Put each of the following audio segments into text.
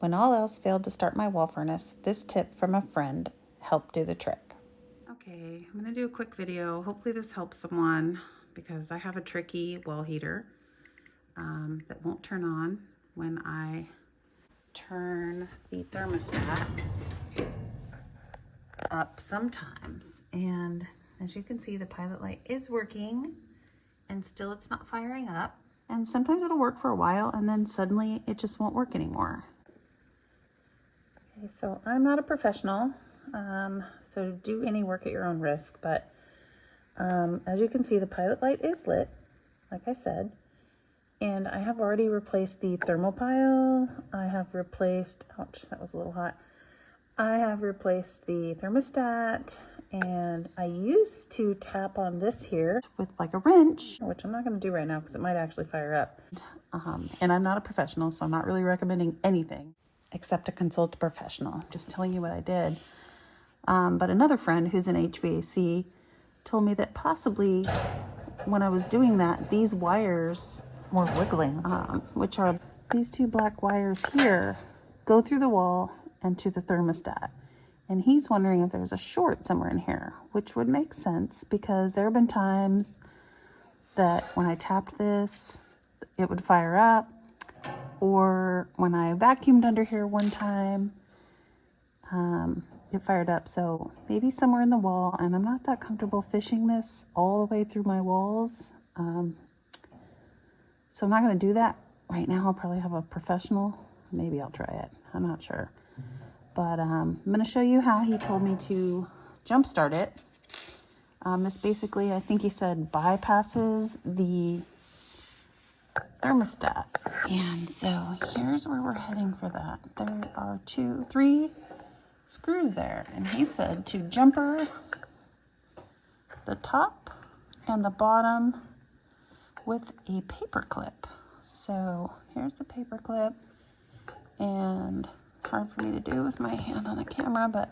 When all else failed to start my wall furnace, this tip from a friend helped do the trick. Okay, I'm gonna do a quick video. Hopefully this helps someone because I have a tricky wall heater that won't turn on when I turn the thermostat up sometimes. And as you can see, the pilot light is working and still it's not firing up. And sometimes it'll work for a while and then suddenly it just won't work anymore. Okay, so I'm not a professional, so do any work at your own risk, but as you can see, the pilot light is lit, like I said, and I have already replaced the thermopile. I have replaced, ouch, that was a little hot. I have replaced the thermostat, and I used to tap on this here with like a wrench, which I'm not going to do right now because it might actually fire up. And I'm not a professional, so I'm not really recommending anything except to consult a professional. Just telling you what I did. But another friend who's in HVAC told me that possibly when I was doing that, these wires were wiggling, which are these two black wires here, go through the wall and to the thermostat. And he's wondering if there's a short somewhere in here, which would make sense because there have been times that when I tapped this, it would fire up. Or when I vacuumed under here one time, it fired up. So maybe somewhere in the wall, and I'm not that comfortable fishing this all the way through my walls. So I'm not going to do that right now. I'll probably have a professional. Maybe I'll try it. I'm not sure. But I'm going to show you how he told me to jump start it. This basically, I think he said, bypasses the thermostat. And so here's where we're heading for that. There are 3 screws there, and he said to jumper the top and the bottom with a paper clip. So here's the paper clip, and hard for me to do with my hand on the camera, but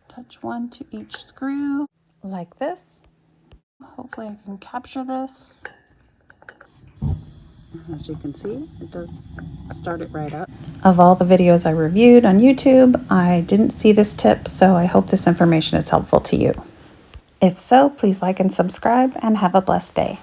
touch one to each screw like this. Hopefully I can capture this. As you can see, it does start it right up. Of all the videos I reviewed on YouTube, I didn't see this tip, so I hope this information is helpful to you. If so, please like and subscribe, and have a blessed day.